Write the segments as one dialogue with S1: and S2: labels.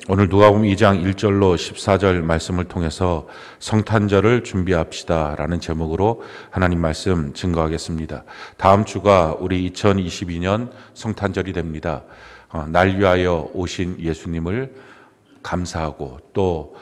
S1: 오늘 누가복음 2장 1절로 14절 말씀을 통해서 성탄절을 준비합시다 라는 제목으로 하나님 말씀 증거하겠습니다. 다음 주가 우리 2022년 성탄절이 됩니다. 날 위하여 오신 예수님을 감사하고 또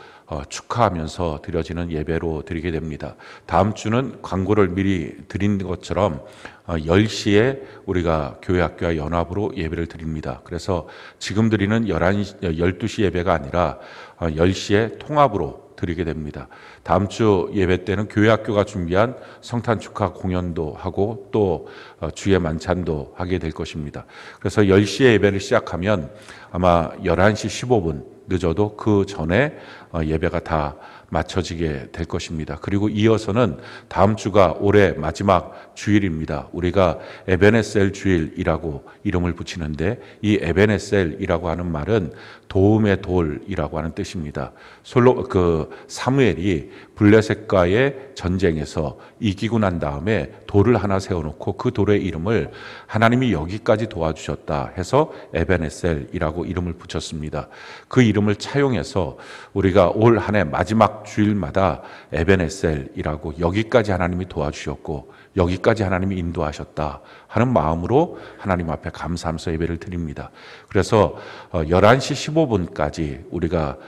S1: 축하하면서 드려지는 예배로 드리게 됩니다. 다음 주는 광고를 미리 드린 것처럼 10시에 우리가 교회학교와 연합으로 예배를 드립니다. 그래서 지금 드리는 12시 예배가 아니라 10시에 통합으로 드리게 됩니다. 다음 주 예배 때는 교회학교가 준비한 성탄 축하 공연도 하고 또 주의 만찬도 하게 될 것입니다. 그래서 10시에 예배를 시작하면 아마 11시 15분 늦어도 그 전에 예배가 다 마쳐지게 될 것입니다. 그리고 이어서는 다음 주가 올해 마지막 주일입니다. 우리가 에베네셀 주일이라고 이름을 붙이는데 이 에베네셀이라고 하는 말은 도움의 돌이라고 하는 뜻입니다. 사무엘이 블레셋과의 전쟁에서 이기고 난 다음에 돌을 하나 세워놓고 그 돌의 이름을 하나님이 여기까지 도와주셨다 해서 에베네셀이라고 이름을 붙였습니다. 그 이름을 차용해서 우리가 올 한 해 마지막 주일마다 에베네셀이라고 여기까지 하나님이 도와주셨고 여기까지 하나님이 인도하셨다 하는 마음으로 하나님 앞에 감사하면서 예배를 드립니다. 그래서 11시 15분까지 우리가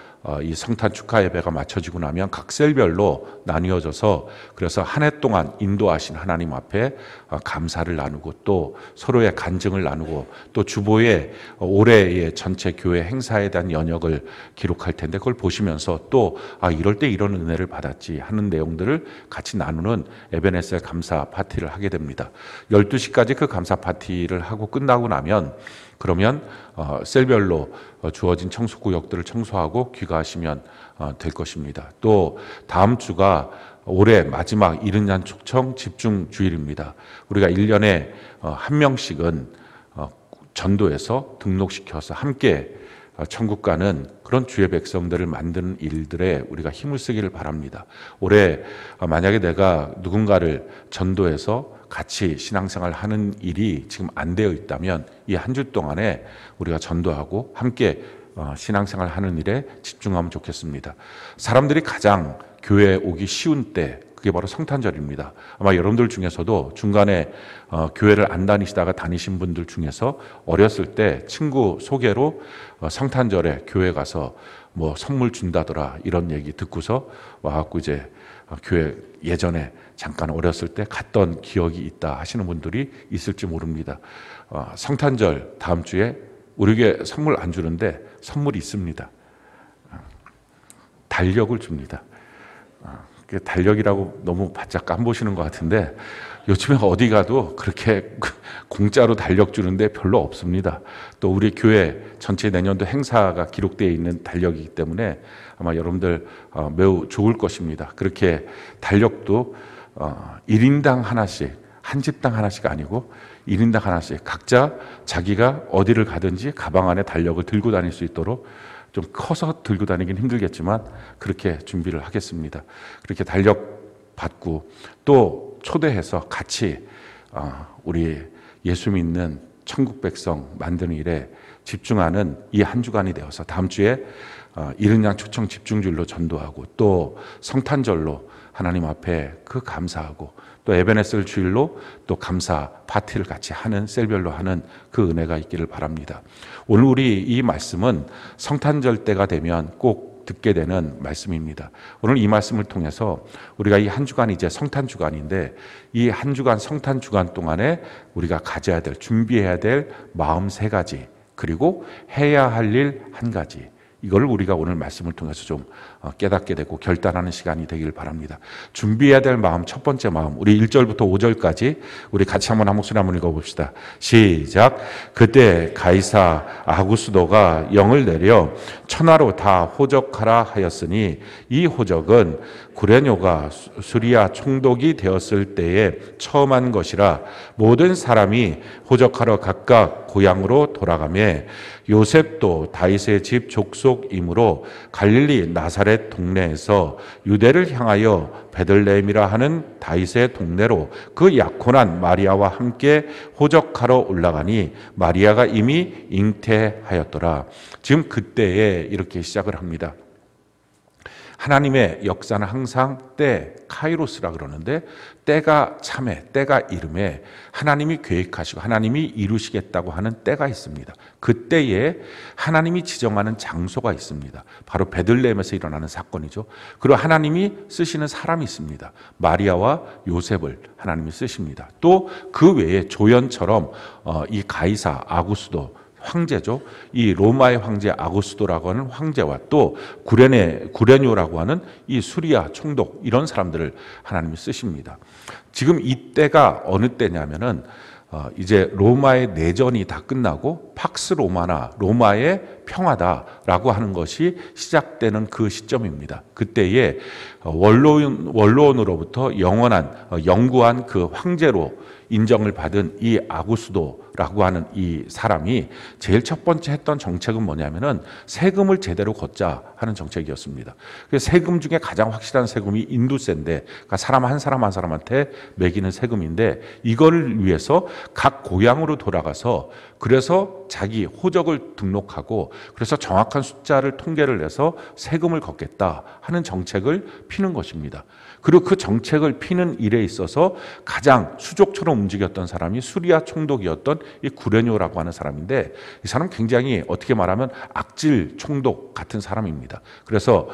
S1: 이 성탄 축하 예배가 마쳐지고 나면 각 셀별로 나뉘어져서 그래서 한 해 동안 인도하신 하나님 앞에 감사를 나누고 또 서로의 간증을 나누고 또 주보에 올해의 전체 교회 행사에 대한 연역을 기록할 텐데 그걸 보시면서 또 이럴 때 이런 은혜를 받았지 하는 내용들을 같이 나누는 에베네셀 감사 파티를 하게 됩니다. 12시까지 그 감사 파티를 하고 끝나고 나면 그러면 셀별로 주어진 청소구역들을 청소하고 귀가하시면 될 것입니다. 또 다음 주가 올해 마지막 이른난 초청 집중 주일입니다. 우리가 1년에 한 명씩은 전도해서 등록시켜서 함께 천국 가는 그런 주의 백성들을 만드는 일들에 우리가 힘을 쓰기를 바랍니다. 올해 만약에 내가 누군가를 전도해서 같이 신앙생활 하는 일이 지금 안 되어 있다면 이 한 주 동안에 우리가 전도하고 함께 신앙생활 하는 일에 집중하면 좋겠습니다. 사람들이 가장 교회에 오기 쉬운 때 그게 바로 성탄절입니다. 아마 여러분들 중에서도 중간에 교회를 안 다니시다가 다니신 분들 중에서 어렸을 때 친구 소개로 성탄절에 교회 가서 뭐 선물 준다더라 이런 얘기 듣고서 와갖고 이제 교회 예전에 잠깐 어렸을 때 갔던 기억이 있다 하시는 분들이 있을지 모릅니다. 성탄절 다음 주에 우리에게 선물 안 주는데 선물이 있습니다. 달력을 줍니다. 달력이라고 너무 바짝 깜보시는 것 같은데 요즘에 어디 가도 그렇게 공짜로 달력 주는데 별로 없습니다. 또 우리 교회 전체 내년도 행사가 기록되어 있는 달력이기 때문에 아마 여러분들 매우 좋을 것입니다. 그렇게 달력도 1인당 하나씩, 한 집당 하나씩 아니고 1인당 하나씩 각자 자기가 어디를 가든지 가방 안에 달력을 들고 다닐 수 있도록 좀 커서 들고 다니긴 힘들겠지만 그렇게 준비를 하겠습니다. 그렇게 달력 받고 또 초대해서 같이 우리 예수 믿는 천국 백성 만드는 일에 집중하는 이 한 주간이 되어서 다음 주에 이른양 초청 집중주일로 전도하고 또 성탄절로 하나님 앞에 그 감사하고 또 에베네셀 주일로 또 감사 파티를 같이 하는 셀별로 하는 그 은혜가 있기를 바랍니다. 오늘 우리 이 말씀은 성탄절 때가 되면 꼭 듣게 되는 말씀입니다. 오늘 이 말씀을 통해서 우리가 이 한 주간 이제 성탄 주간인데 이 한 주간 성탄 주간 동안에 우리가 가져야 될 준비해야 될 마음 3가지 그리고 해야 할 일 1가지 이걸 우리가 오늘 말씀을 통해서 좀 깨닫게 되고 결단하는 시간이 되길 바랍니다. 준비해야 될 마음, 첫 번째 마음, 우리 1절부터 5절까지 우리 같이 한 목소리 한번 읽어봅시다. 시작. 그때 가이사 아구스도가 영을 내려 천하로 다 호적하라 하였으니 이 호적은 구레뇨가 수리아 총독이 되었을 때에 처음 한 것이라 모든 사람이 호적하러 각각 고향으로 돌아가매 요셉도 다윗의 집 족속이므로 갈릴리 나사렛 동네에서 유대를 향하여 베들레헴이라 하는 다윗의 동네로 그 약혼한 마리아와 함께 호적하러 올라가니 마리아가 이미 잉태하였더라. 지금 그때에 이렇게 시작을 합니다. 하나님의 역사는 항상 때, 카이로스라 그러는데 때가 참에, 때가 이름에 하나님이 계획하시고 하나님이 이루시겠다고 하는 때가 있습니다. 그때에 하나님이 지정하는 장소가 있습니다. 바로 베들레헴에서 일어나는 사건이죠. 그리고 하나님이 쓰시는 사람이 있습니다. 마리아와 요셉을 하나님이 쓰십니다. 또 그 외에 조연처럼 이 가이사 아구스도 황제죠. 이 로마의 황제 아구스도라고 하는 황제와 또 구레뇨라고 하는 이 수리아 총독 이런 사람들을 하나님이 쓰십니다. 지금 이때가 어느 때냐면은 이제 로마의 내전이 다 끝나고 팍스 로마나 로마의 평화다라고 하는 것이 시작되는 그 시점입니다. 그때에 원로원으로부터 영구한 그 황제로 인정을 받은 이 아구스도라고 하는 이 사람이 제일 첫 번째 했던 정책은 뭐냐면은 세금을 제대로 걷자 하는 정책이었습니다. 세금 중에 가장 확실한 세금이 인두세인데, 그러니까 사람 한 사람한테 매기는 세금인데, 이거를 위해서 각 고향으로 돌아가서 그래서 자기 호적을 등록하고 그래서 정확한 숫자를 통계를 내서 세금을 걷겠다 하는 정책을 피는 것입니다. 그리고 그 정책을 피는 일에 있어서 가장 수족처럼 움직였던 사람이 수리아 총독이었던 이 구레뇨라고 하는 사람인데, 이 사람 굉장히 어떻게 말하면 악질 총독 같은 사람입니다. 그래서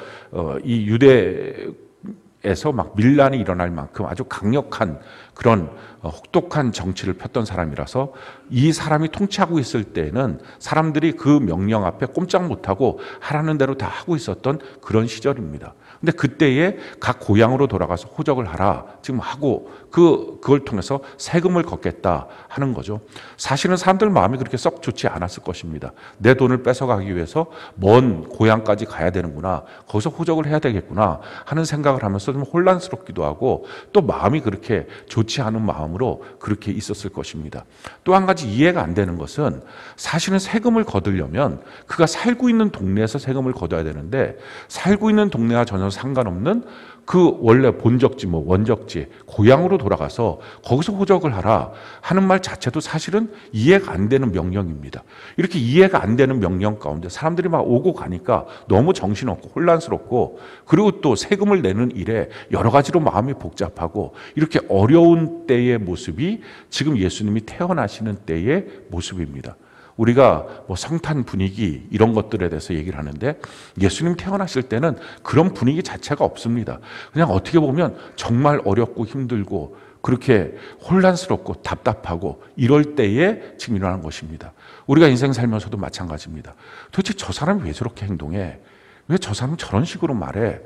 S1: 이 유대에서 막 밀란이 일어날 만큼 아주 강력한 그런 혹독한 정치를 폈던 사람이라서 이 사람이 통치하고 있을 때에는 사람들이 그 명령 앞에 꼼짝 못하고 하라는 대로 다 하고 있었던 그런 시절입니다. 근데 그때에 각 고향으로 돌아가서 호적을 하라 지금 하고 그걸 통해서 세금을 걷겠다 하는 거죠. 사실은 사람들 마음이 그렇게 썩 좋지 않았을 것입니다. 내 돈을 뺏어가기 위해서 먼 고향까지 가야 되는구나, 거기서 호적을 해야 되겠구나 하는 생각을 하면서 좀 혼란스럽기도 하고 또 마음이 그렇게 좋지 않은 마음으로 그렇게 있었을 것입니다. 또 한 가지 이해가 안 되는 것은 사실은 세금을 거두려면 그가 살고 있는 동네에서 세금을 거둬야 되는데, 살고 있는 동네와 전혀 상관없는 그 원래 본적지 원적지 고향으로 돌아가서 거기서 호적을 하라 하는 말 자체도 사실은 이해가 안 되는 명령입니다. 이렇게 이해가 안 되는 명령 가운데 사람들이 막 오고 가니까 너무 정신없고 혼란스럽고, 그리고 또 세금을 내는 일에 여러 가지로 마음이 복잡하고 이렇게 어려운 때의 모습이 지금 예수님이 태어나시는 때의 모습입니다. 우리가 뭐 성탄 분위기 이런 것들에 대해서 얘기를 하는데 예수님 태어나실 때는 그런 분위기 자체가 없습니다. 그냥 어떻게 보면 정말 어렵고 힘들고 그렇게 혼란스럽고 답답하고 이럴 때에 지금 일어나는 것입니다. 우리가 인생 살면서도 마찬가지입니다. 도대체 저 사람이 왜 저렇게 행동해? 왜 저 사람은 저런 식으로 말해?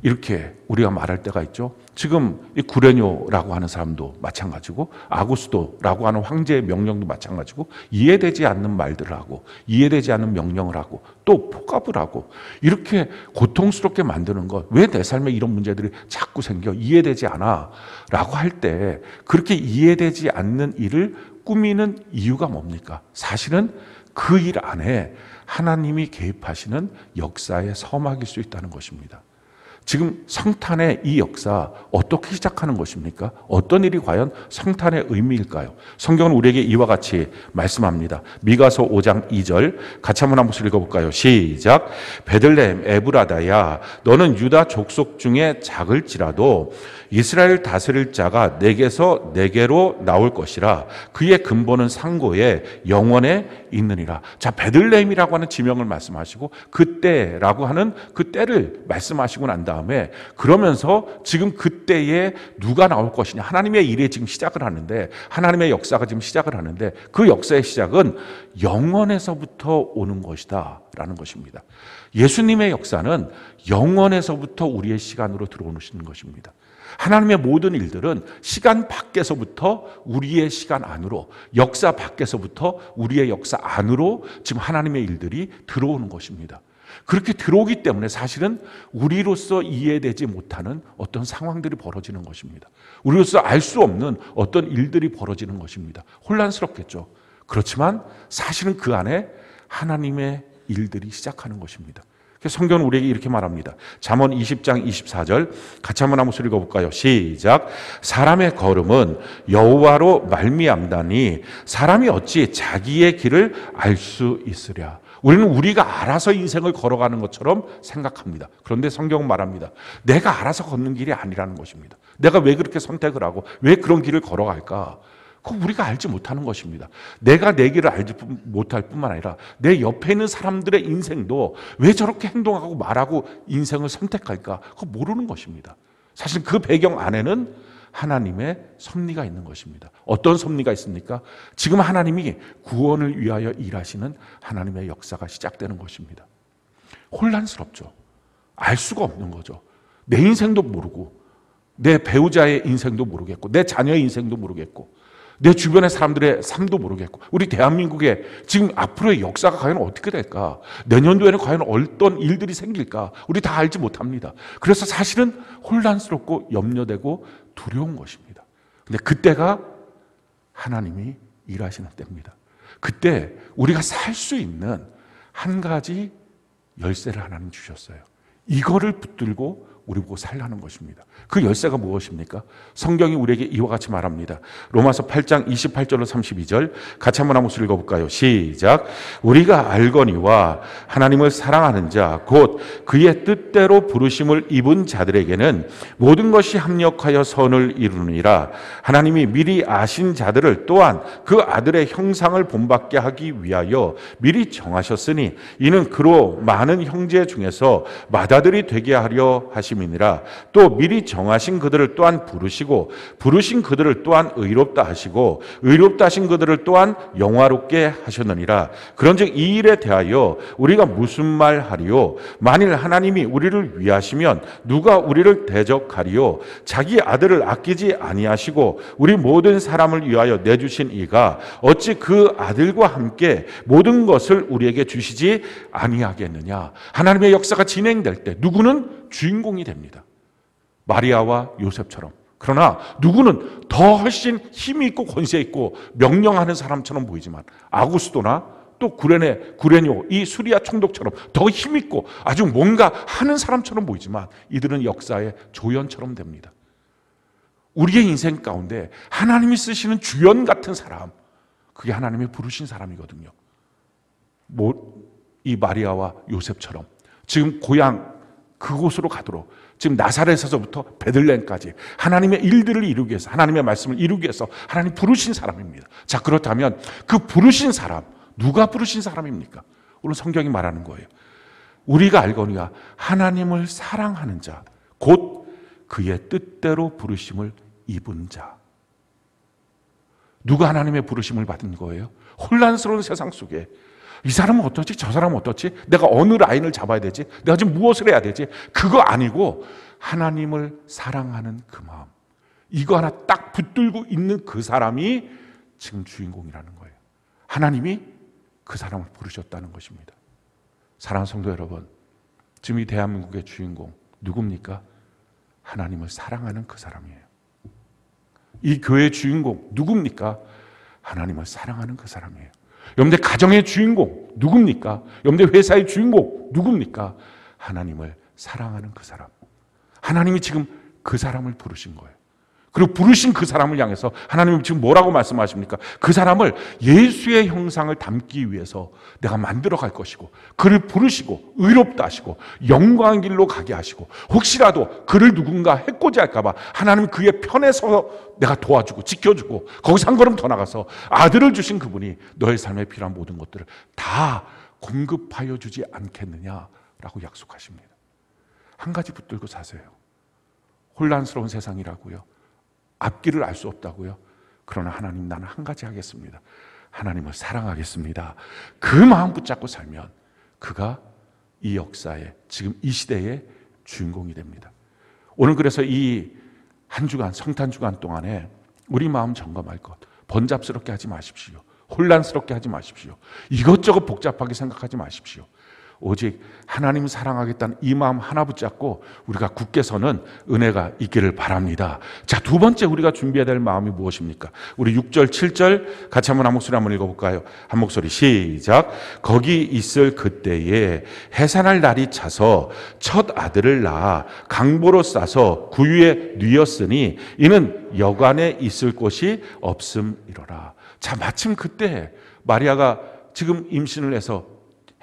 S1: 이렇게 우리가 말할 때가 있죠. 지금 이 구레뇨라고 하는 사람도 마찬가지고 아구스도라고 하는 황제의 명령도 마찬가지고 이해되지 않는 말들을 하고 이해되지 않는 명령을 하고 또 폭압을 하고 이렇게 고통스럽게 만드는 것, 왜 내 삶에 이런 문제들이 자꾸 생겨 이해되지 않아 라고 할 때 그렇게 이해되지 않는 일을 꾸미는 이유가 뭡니까? 사실은 그 일 안에 하나님이 개입하시는 역사의 서막일 수 있다는 것입니다. 지금 성탄의 이 역사 어떻게 시작하는 것입니까? 어떤 일이 과연 성탄의 의미일까요? 성경은 우리에게 이와 같이 말씀합니다. 미가서 5장 2절 같이 한번 읽어볼까요? 시작. 베들레헴 에브라다야, 너는 유다 족속 중에 작을지라도 이스라엘 다스릴 자가 내게서 내게로 나올 것이라. 그의 근본은 상고에 영원에 있느니라. 자, 베들레헴이라고 하는 지명을 말씀하시고 그때라고 하는 그 때를 말씀하시고 난 다음에 그러면서 지금 그때에 누가 나올 것이냐, 하나님의 일이 지금 시작을 하는데, 하나님의 역사가 지금 시작을 하는데 그 역사의 시작은 영원에서부터 오는 것이다 라는 것입니다. 예수님의 역사는 영원에서부터 우리의 시간으로 들어오는 것입니다. 하나님의 모든 일들은 시간 밖에서부터 우리의 시간 안으로, 역사 밖에서부터 우리의 역사 안으로 지금 하나님의 일들이 들어오는 것입니다. 그렇게 들어오기 때문에 사실은 우리로서 이해되지 못하는 어떤 상황들이 벌어지는 것입니다. 우리로서 알 수 없는 어떤 일들이 벌어지는 것입니다. 혼란스럽겠죠. 그렇지만 사실은 그 안에 하나님의 일들이 시작하는 것입니다. 성경은 우리에게 이렇게 말합니다. 잠언 20장 24절 같이 한번 한번 읽어볼까요? 시작. 사람의 걸음은 여호와로 말미암다니 사람이 어찌 자기의 길을 알 수 있으랴. 우리는 우리가 알아서 인생을 걸어가는 것처럼 생각합니다. 그런데 성경은 말합니다. 내가 알아서 걷는 길이 아니라는 것입니다. 내가 왜 그렇게 선택을 하고 왜 그런 길을 걸어갈까? 그거 우리가 알지 못하는 것입니다. 내가 내 길을 알지 못할 뿐만 아니라 내 옆에 있는 사람들의 인생도 왜 저렇게 행동하고 말하고 인생을 선택할까? 그거 모르는 것입니다. 사실 그 배경 안에는 하나님의 섭리가 있는 것입니다. 어떤 섭리가 있습니까? 지금 하나님이 구원을 위하여 일하시는 하나님의 역사가 시작되는 것입니다. 혼란스럽죠. 알 수가 없는 거죠. 내 인생도 모르고 내 배우자의 인생도 모르겠고 내 자녀의 인생도 모르겠고 내 주변의 사람들의 삶도 모르겠고 우리 대한민국의 지금 앞으로의 역사가 과연 어떻게 될까? 내년도에는 과연 어떤 일들이 생길까? 우리 다 알지 못합니다. 그래서 사실은 혼란스럽고 염려되고 두려운 것입니다. 근데 그때가 하나님이 일하시는 때입니다. 그때 우리가 살 수 있는 한 가지 열쇠를 하나님 주셨어요. 이거를 붙들고 우리 보고 살라는 것입니다. 그 열쇠가 무엇입니까? 성경이 우리에게 이와 같이 말합니다. 로마서 8장 28절로 32절 같이 한번 한 목소리 읽어볼까요? 시작. 우리가 알거니와 하나님을 사랑하는 자 곧 그의 뜻대로 부르심을 입은 자들에게는 모든 것이 합력하여 선을 이루느니라. 하나님이 미리 아신 자들을 또한 그 아들의 형상을 본받게 하기 위하여 미리 정하셨으니 이는 그로 많은 형제 중에서 맏아들이 되게 하려 하심이니라. 또 미리 정하신 그들을 또한 부르시고 부르신 그들을 또한 의롭다 하시고 의롭다 하신 그들을 또한 영화롭게 하셨느니라. 그런즉 이 일에 대하여 우리가 무슨 말 하리요? 만일 하나님이 우리를 위하시면 누가 우리를 대적하리요? 자기 아들을 아끼지 아니하시고 우리 모든 사람을 위하여 내주신 이가 어찌 그 아들과 함께 모든 것을 우리에게 주시지 아니하겠느냐? 하나님의 역사가 진행될 때 누구는 주인공이 됩니다. 마리아와 요셉처럼. 그러나 누구는 더 훨씬 힘이 있고 권세 있고 명령하는 사람처럼 보이지만 아구스도나 또 구레뇨 이 수리아 총독처럼 더 힘 있고 아주 뭔가 하는 사람처럼 보이지만 이들은 역사의 조연처럼 됩니다. 우리의 인생 가운데 하나님이 쓰시는 주연 같은 사람, 그게 하나님이 부르신 사람이거든요. 이 마리아와 요셉처럼 지금 고향 그곳으로 가도록 지금 나사렛에서부터 베들레헴까지 하나님의 일들을 이루기 위해서 하나님의 말씀을 이루기 위해서 하나님 부르신 사람입니다. 자, 그렇다면 그 부르신 사람, 누가 부르신 사람입니까? 오늘 성경이 말하는 거예요. 우리가 알거니와 하나님을 사랑하는 자, 곧 그의 뜻대로 부르심을 입은 자. 누가 하나님의 부르심을 받은 거예요? 혼란스러운 세상 속에 이 사람은 어떻지? 저 사람은 어떻지? 내가 어느 라인을 잡아야 되지? 내가 지금 무엇을 해야 되지? 그거 아니고 하나님을 사랑하는 그 마음, 이거 하나 딱 붙들고 있는 그 사람이 지금 주인공이라는 거예요. 하나님이 그 사람을 부르셨다는 것입니다. 사랑하는 성도 여러분, 지금 이 대한민국의 주인공 누굽니까? 하나님을 사랑하는 그 사람이에요. 이 교회의 주인공 누굽니까? 하나님을 사랑하는 그 사람이에요. 여러분들 가정의 주인공 누굽니까? 여러분들 회사의 주인공 누굽니까? 하나님을 사랑하는 그 사람. 하나님이 지금 그 사람을 부르신 거예요. 그리고 부르신 그 사람을 향해서 하나님은 지금 뭐라고 말씀하십니까? 그 사람을 예수의 형상을 담기 위해서 내가 만들어 갈 것이고 그를 부르시고 의롭다 하시고 영광의 길로 가게 하시고 혹시라도 그를 누군가 해코지 할까 봐 하나님 그의 편에 서서 내가 도와주고 지켜주고 거기서 한 걸음 더 나가서 아들을 주신 그분이 너의 삶에 필요한 모든 것들을 다 공급하여 주지 않겠느냐라고 약속하십니다. 한 가지 붙들고 사세요. 혼란스러운 세상이라고요. 앞길을 알 수 없다고요. 그러나 하나님, 나는 한 가지 하겠습니다. 하나님을 사랑하겠습니다. 그 마음 붙잡고 살면 그가 이 역사에 지금 이 시대의 주인공이 됩니다. 오늘 그래서 이 한 주간 성탄 주간 동안에 우리 마음 점검할 것, 번잡스럽게 하지 마십시오. 혼란스럽게 하지 마십시오. 이것저것 복잡하게 생각하지 마십시오. 오직 하나님 사랑하겠다는 이 마음 하나 붙잡고 우리가 굳게 서는 은혜가 있기를 바랍니다. 자, 두 번째 우리가 준비해야 될 마음이 무엇입니까? 우리 6절, 7절 같이 한번 한 목소리 한번 읽어볼까요? 한 목소리 시작. 거기 있을 그때에 해산할 날이 차서 첫 아들을 낳아 강보로 싸서 구유에 뉘었으니 이는 여관에 있을 곳이 없음이로라. 자, 마침 그때 마리아가 지금 임신을 해서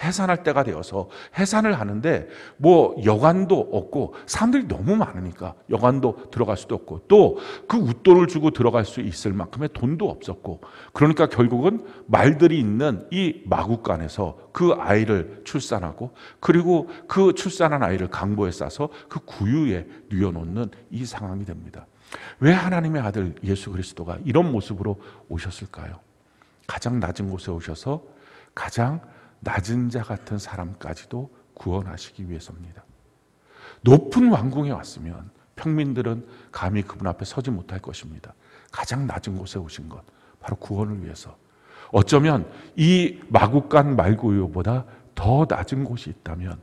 S1: 해산할 때가 되어서 해산을 하는데 뭐 여관도 없고 사람들이 너무 많으니까 여관도 들어갈 수도 없고 또 그 웃돈을 주고 들어갈 수 있을 만큼의 돈도 없었고 그러니까 결국은 말들이 있는 이 마구간에서 그 아이를 출산하고 그리고 그 출산한 아이를 강보에 싸서 그 구유에 뉘어놓는 이 상황이 됩니다. 왜 하나님의 아들 예수 그리스도가 이런 모습으로 오셨을까요? 가장 낮은 곳에 오셔서 가장 낮은 자 같은 사람까지도 구원하시기 위해서입니다. 높은 왕궁에 왔으면 평민들은 감히 그분 앞에 서지 못할 것입니다. 가장 낮은 곳에 오신 것, 바로 구원을 위해서. 어쩌면 이 마구간 말구유보다 더 낮은 곳이 있다면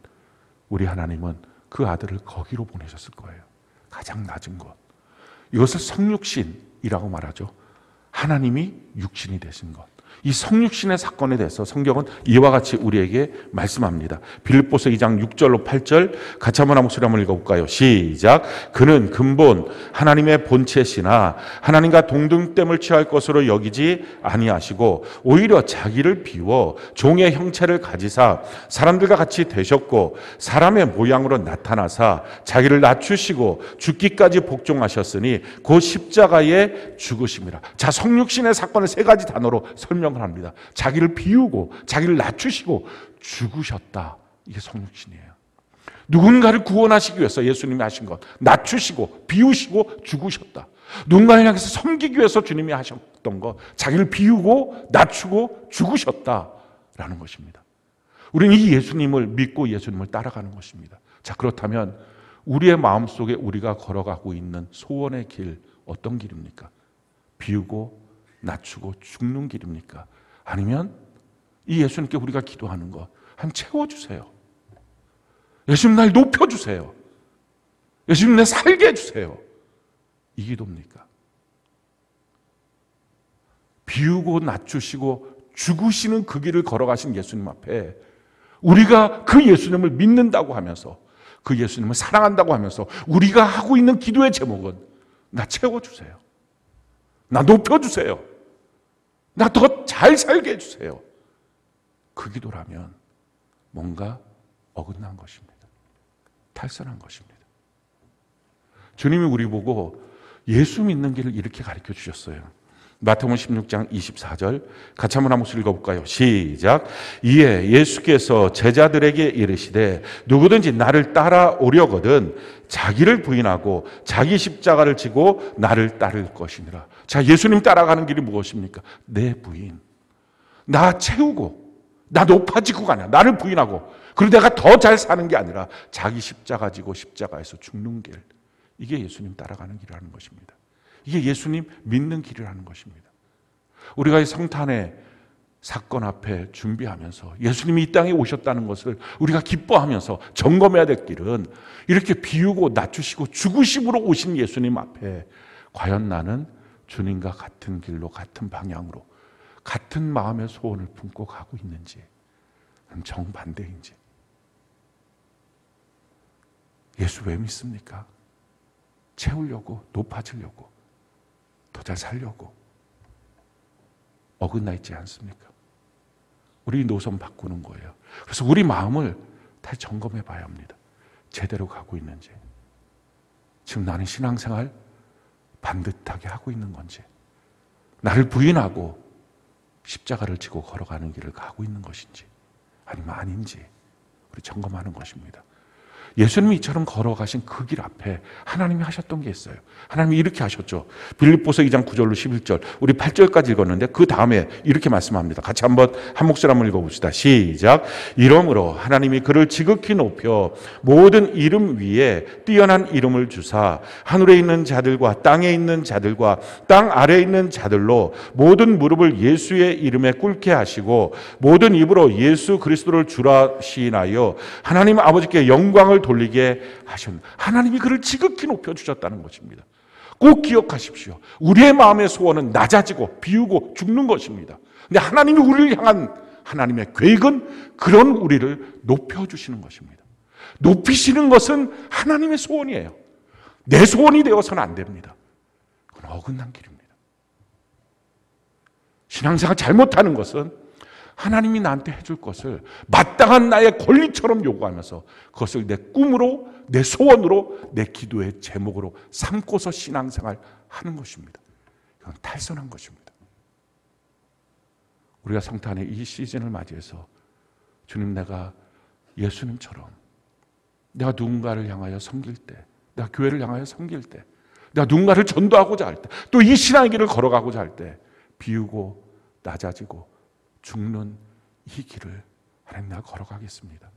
S1: 우리 하나님은 그 아들을 거기로 보내셨을 거예요. 가장 낮은 곳. 이것을 성육신이라고 말하죠. 하나님이 육신이 되신 것. 이 성육신의 사건에 대해서 성경은 이와 같이 우리에게 말씀합니다. 빌립보서 2장 6절로 8절 같이 한번 한 목소리 한번 읽어볼까요? 시작. 그는 근본 하나님의 본체시나 하나님과 동등됨을 취할 것으로 여기지 아니하시고 오히려 자기를 비워 종의 형체를 가지사 사람들과 같이 되셨고 사람의 모양으로 나타나사 자기를 낮추시고 죽기까지 복종하셨으니 곧 십자가에 죽으심이라. 자, 성육신의 사건을 세 가지 단어로 설명을 합니다. 자기를 비우고 자기를 낮추시고 죽으셨다. 이게 성육신이에요. 누군가를 구원하시기 위해서 예수님이 하신 것, 낮추시고 비우시고 죽으셨다. 누군가를 향해서 섬기기 위해서 주님이 하셨던 것, 자기를 비우고 낮추고 죽으셨다라는 것입니다. 우리는 이 예수님을 믿고 예수님을 따라가는 것입니다. 자, 그렇다면 우리의 마음속에 우리가 걸어가고 있는 소원의 길, 어떤 길입니까? 비우고 낮추고 죽는 길입니까? 아니면 이 예수님께 우리가 기도하는 것, 한 채워주세요. 예수님 날 높여주세요. 예수님 내 살게 해주세요. 이 기도입니까? 비우고 낮추시고 죽으시는 그 길을 걸어가신 예수님 앞에 우리가 그 예수님을 믿는다고 하면서 그 예수님을 사랑한다고 하면서 우리가 하고 있는 기도의 제목은 나 채워주세요. 나 높여주세요. 나 더 잘 살게 해주세요. 그 기도라면 뭔가 어긋난 것입니다. 탈선한 것입니다. 주님이 우리 보고 예수 믿는 길을 이렇게 가르쳐 주셨어요. 마태복음 16장 24절 같이 한번 한 목소리 읽어볼까요? 시작. 이에 예수께서 제자들에게 이르시되 누구든지 나를 따라오려거든 자기를 부인하고 자기 십자가를 지고 나를 따를 것이니라. 자, 예수님 따라가는 길이 무엇입니까? 내 부인. 나 채우고 나 높아지고가 아니라 나를 부인하고 그리고 내가 더 잘 사는 게 아니라 자기 십자가 지고 십자가에서 죽는 길. 이게 예수님 따라가는 길이라는 것입니다. 이게 예수님 믿는 길이라는 것입니다. 우리가 이 성탄의 사건 앞에 준비하면서 예수님이 이 땅에 오셨다는 것을 우리가 기뻐하면서 점검해야 될 길은 이렇게 비우고 낮추시고 죽으심으로 오신 예수님 앞에 과연 나는 주님과 같은 길로 같은 방향으로 같은 마음의 소원을 품고 가고 있는지 정반대인지. 예수 왜 믿습니까? 채우려고, 높아지려고, 더 잘 살려고. 어긋나 있지 않습니까? 우리 노선 바꾸는 거예요. 그래서 우리 마음을 다시 점검해 봐야 합니다. 제대로 가고 있는지. 지금 나는 신앙생활 반듯하게 하고 있는 건지, 나를 부인하고 십자가를 지고 걸어가는 길을 가고 있는 것인지 아니면 아닌지 우리 점검하는 것입니다. 예수님이 이처럼 걸어가신 그 길 앞에 하나님이 하셨던 게 있어요. 하나님이 이렇게 하셨죠. 빌립보서 2장 9절로 11절, 우리 8절까지 읽었는데 그 다음에 이렇게 말씀합니다. 같이 한번 한 목소리 한번 읽어봅시다. 시작. 이러므로 하나님이 그를 지극히 높여 모든 이름 위에 뛰어난 이름을 주사 하늘에 있는 자들과 땅에 있는 자들과 땅 아래에 있는 자들로 모든 무릎을 예수의 이름에 꿇게 하시고 모든 입으로 예수 그리스도를 주라 시인하여 하나님 아버지께 영광을 돌리게 하셨습니다. 하나님이 그를 지극히 높여주셨다는 것입니다. 꼭 기억하십시오. 우리의 마음의 소원은 낮아지고 비우고 죽는 것입니다. 근데 하나님이 우리를 향한 하나님의 계획은 그런 우리를 높여주시는 것입니다. 높이시는 것은 하나님의 소원이에요. 내 소원이 되어서는 안 됩니다. 그건 어긋난 길입니다. 신앙생활 잘못하는 것은 하나님이 나한테 해줄 것을 마땅한 나의 권리처럼 요구하면서 그것을 내 꿈으로, 내 소원으로, 내 기도의 제목으로 삼고서 신앙생활 하는 것입니다. 이건 탈선한 것입니다. 우리가 성탄의 이 시즌을 맞이해서 주님, 내가 예수님처럼 내가 누군가를 향하여 섬길 때, 내가 교회를 향하여 섬길 때, 내가 누군가를 전도하고자 할 때, 또 이 신앙의 길을 걸어가고자 할 때 비우고 낮아지고 죽는 이 길을 하나님, 내가 걸어가겠습니다.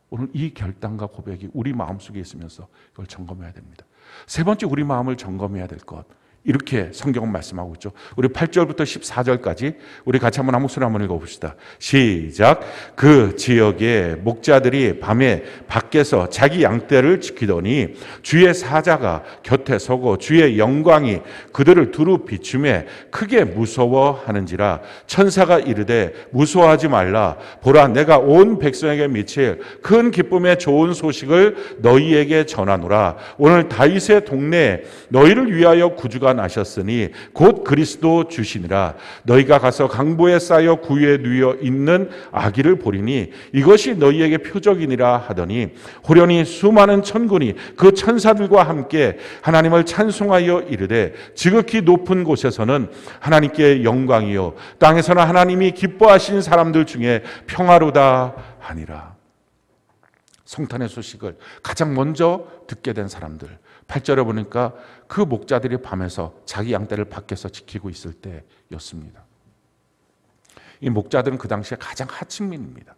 S1: 오늘 이 결단과 고백이 우리 마음속에 있으면서 이걸 점검해야 됩니다. 세 번째, 우리 마음을 점검해야 될 것, 이렇게 성경은 말씀하고 있죠. 우리 8절부터 14절까지 우리 같이 한번 한 목소리 한번 읽어봅시다. 시작. 그 지역의 목자들이 밤에 밖에서 자기 양떼를 지키더니 주의 사자가 곁에 서고 주의 영광이 그들을 두루 비추매 크게 무서워하는지라. 천사가 이르되 무서워하지 말라. 보라, 내가 온 백성에게 미칠 큰 기쁨의 좋은 소식을 너희에게 전하노라. 오늘 다윗의 동네에 너희를 위하여 구주가 나셨으니 곧 그리스도 주시니라. 너희가 가서 강보에 쌓여 구유에 누워 있는 아기를 보리니 이것이 너희에게 표적이니라 하더니 호련히 수많은 천군이 그 천사들과 함께 하나님을 찬송하여 이르되 지극히 높은 곳에서는 하나님께 영광이요 땅에서는 하나님이 기뻐하신 사람들 중에 평화로다 하니라. 성탄의 소식을 가장 먼저 듣게 된 사람들, 8절에 보니까 그 목자들이 밤에서 자기 양떼를 밖에서 지키고 있을 때였습니다. 이 목자들은 그 당시에 가장 하층민입니다.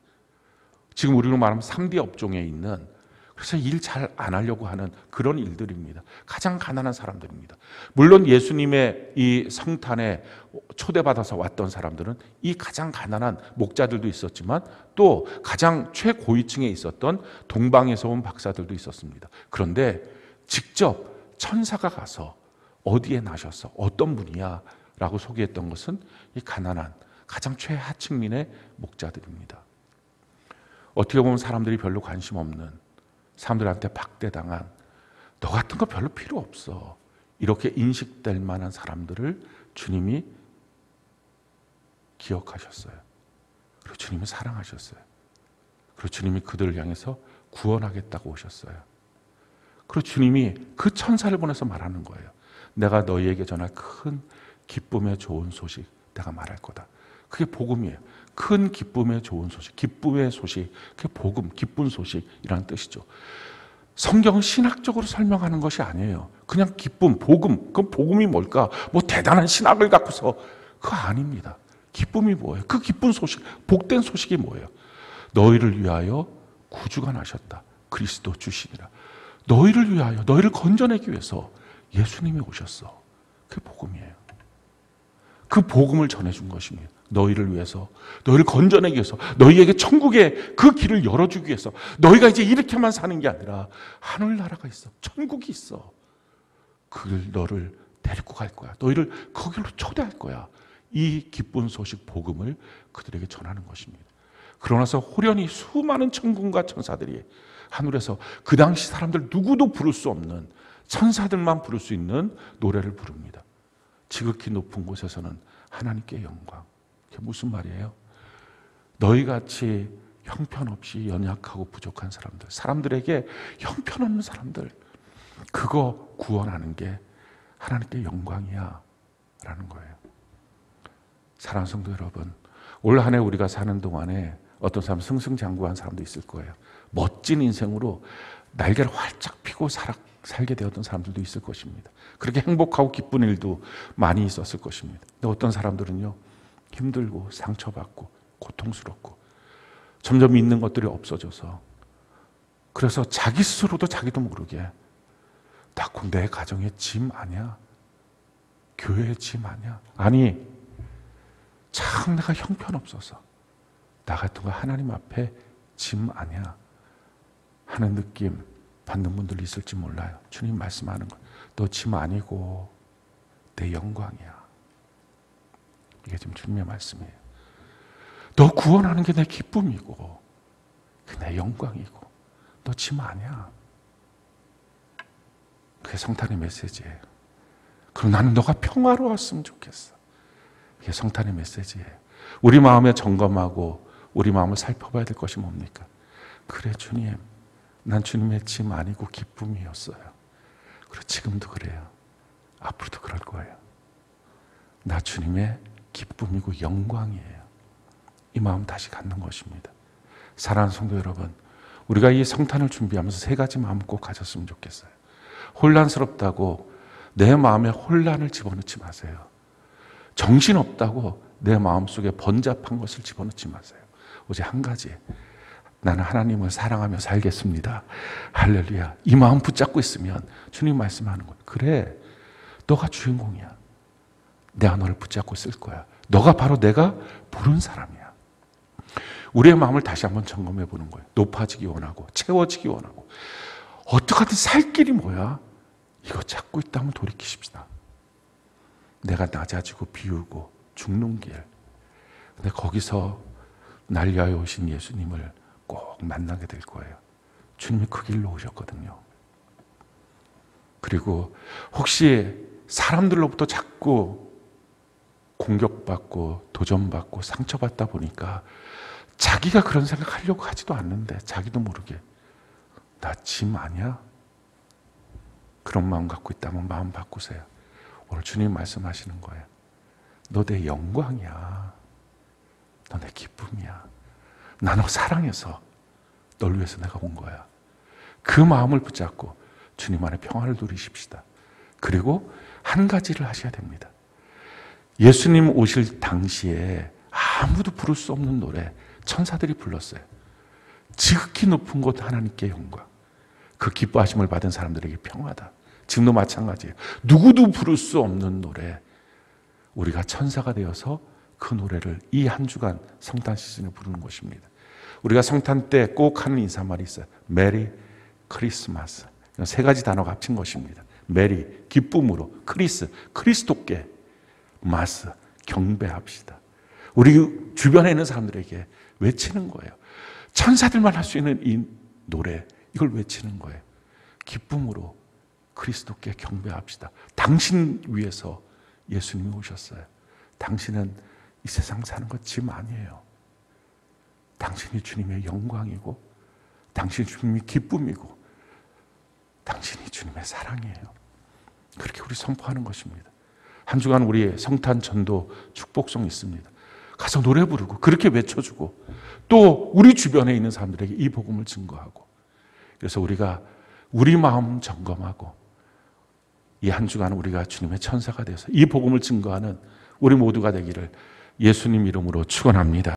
S1: 지금 우리로 말하면 3D 업종에 있는, 그래서 일 잘 안 하려고 하는 그런 일들입니다. 가장 가난한 사람들입니다. 물론 예수님의 이 성탄에 초대받아서 왔던 사람들은 이 가장 가난한 목자들도 있었지만 또 가장 최고위층에 있었던 동방에서 온 박사들도 있었습니다. 그런데 직접 천사가 가서 어디에 나셨어? 어떤 분이야? 라고 소개했던 것은 이 가난한 가장 최하층민의 목자들입니다. 어떻게 보면 사람들이 별로 관심 없는, 사람들한테 박대당한, 너 같은 거 별로 필요 없어, 이렇게 인식될 만한 사람들을 주님이 기억하셨어요. 그리고 주님이 사랑하셨어요. 그리고 주님이 그들을 향해서 구원하겠다고 오셨어요. 그리고 주님이 그 천사를 보내서 말하는 거예요. 내가 너희에게 전할 큰 기쁨의 좋은 소식 내가 말할 거다. 그게 복음이에요. 큰 기쁨의 좋은 소식, 기쁨의 소식, 그게 복음, 기쁜 소식이라는 뜻이죠. 성경은 신학적으로 설명하는 것이 아니에요. 그냥 기쁨, 복음, 그 복음이 뭘까? 뭐 대단한 신학을 갖고서, 그거 아닙니다. 기쁨이 뭐예요? 그 기쁜 소식, 복된 소식이 뭐예요? 너희를 위하여 구주가 나셨다. 그리스도 주시니라. 너희를 위하여, 너희를 건져내기 위해서 예수님이 오셨어. 그게 복음이에요. 그 복음을 전해준 것입니다. 너희를 위해서, 너희를 건져내기 위해서, 너희에게 천국의 그 길을 열어주기 위해서. 너희가 이제 이렇게만 사는 게 아니라 하늘나라가 있어, 천국이 있어. 그걸 너를 데리고 갈 거야. 너희를 거기로 초대할 거야. 이 기쁜 소식, 복음을 그들에게 전하는 것입니다. 그러나서 호련히 수많은 천군과 천사들이 하늘에서 그 당시 사람들 누구도 부를 수 없는, 천사들만 부를 수 있는 노래를 부릅니다. 지극히 높은 곳에서는 하나님께 영광. 그게 무슨 말이에요? 너희같이 형편없이 연약하고 부족한 사람들, 사람들에게 형편없는 사람들, 그거 구원하는 게 하나님께 영광이야 라는 거예요. 사랑하는 성도 여러분, 올 한 해 우리가 사는 동안에 어떤 사람은 승승장구한 사람도 있을 거예요. 멋진 인생으로 날개를 활짝 펴고 살게 되었던 사람들도 있을 것입니다. 그렇게 행복하고 기쁜 일도 많이 있었을 것입니다. 근데 어떤 사람들은요, 힘들고 상처받고 고통스럽고 점점 있는 것들이 없어져서, 그래서 자기 스스로도 자기도 모르게 나 내 가정의 짐 아니야? 교회의 짐 아니야? 아니, 참 내가 형편없어서 나 같은 거 하나님 앞에 짐 아니야? 하는 느낌 받는 분들 있을지 몰라요. 주님 말씀하는 거, 너 짐 아니고 내 영광이야. 이게 지금 주님의 말씀이에요. 너 구원하는 게 내 기쁨이고 내 영광이고 너 짐 아니야. 그게 성탄의 메시지예요. 그럼 나는 너가 평화로웠으면 좋겠어. 그게 성탄의 메시지예요. 우리 마음에 점검하고 우리 마음을 살펴봐야 될 것이 뭡니까? 그래 주님, 난 주님의 짐 아니고 기쁨이었어요. 그리고 지금도 그래요. 앞으로도 그럴 거예요. 나 주님의 기쁨이고 영광이에요. 이 마음 다시 갖는 것입니다. 사랑하는 성도 여러분, 우리가 이 성탄을 준비하면서 세 가지 마음 꼭 가졌으면 좋겠어요. 혼란스럽다고 내 마음에 혼란을 집어넣지 마세요. 정신없다고 내 마음속에 번잡한 것을 집어넣지 마세요. 오직 한 가지, 나는 하나님을 사랑하며 살겠습니다. 할렐루야. 이 마음 붙잡고 있으면 주님 말씀하는 것, 그래, 너가 주인공이야. 내가 너를 붙잡고 있을 거야. 너가 바로 내가 부른 사람이야. 우리의 마음을 다시 한번 점검해 보는 거예요. 높아지기 원하고 채워지기 원하고 어떻게든 살 길이 뭐야? 이거 찾고 있다면 돌이키십시다. 내가 낮아지고 비우고 죽는 길. 근데 거기서 날 위하여 오신 예수님을 꼭 만나게 될 거예요. 주님이 그 길로 오셨거든요. 그리고 혹시 사람들로부터 자꾸 공격받고 도전받고 상처받다 보니까 자기가 그런 생각하려고 하지도 않는데 자기도 모르게 나 짐 아니야? 그런 마음 갖고 있다면 마음 바꾸세요. 오늘 주님 말씀하시는 거예요. 너 내 영광이야. 너 내 기쁨이야. 나 너 사랑해서 널 위해서 내가 온 거야. 그 마음을 붙잡고 주님 안에 평화를 누리십시다. 그리고 한 가지를 하셔야 됩니다. 예수님 오실 당시에 아무도 부를 수 없는 노래 천사들이 불렀어요. 지극히 높은 곳 하나님께 영광. 그 기뻐하심을 받은 사람들에게 평화다. 지금도 마찬가지예요. 누구도 부를 수 없는 노래, 우리가 천사가 되어서 그 노래를 이 한 주간 성탄 시즌에 부르는 것입니다. 우리가 성탄 때 꼭 하는 인사말이 있어요. 메리 크리스마스. 세 가지 단어가 합친 것입니다. 메리, 기쁨으로, 그리스도께, 마스, 경배합시다. 우리 주변에 있는 사람들에게 외치는 거예요. 천사들만 할 수 있는 이 노래, 이걸 외치는 거예요. 기쁨으로 그리스도께 경배합시다. 당신 위해서 예수님이 오셨어요. 당신은 이 세상 사는 것 짐 아니에요. 당신이 주님의 영광이고 당신이 주님의 기쁨이고 당신이 주님의 사랑이에요. 그렇게 우리 선포하는 것입니다. 한 주간 우리의 성탄 전도 축복송 있습니다. 가서 노래 부르고 그렇게 외쳐주고 또 우리 주변에 있는 사람들에게 이 복음을 증거하고, 그래서 우리가 우리 마음 점검하고 이 한 주간 우리가 주님의 천사가 되어서 이 복음을 증거하는 우리 모두가 되기를 예수님 이름으로 축원합니다.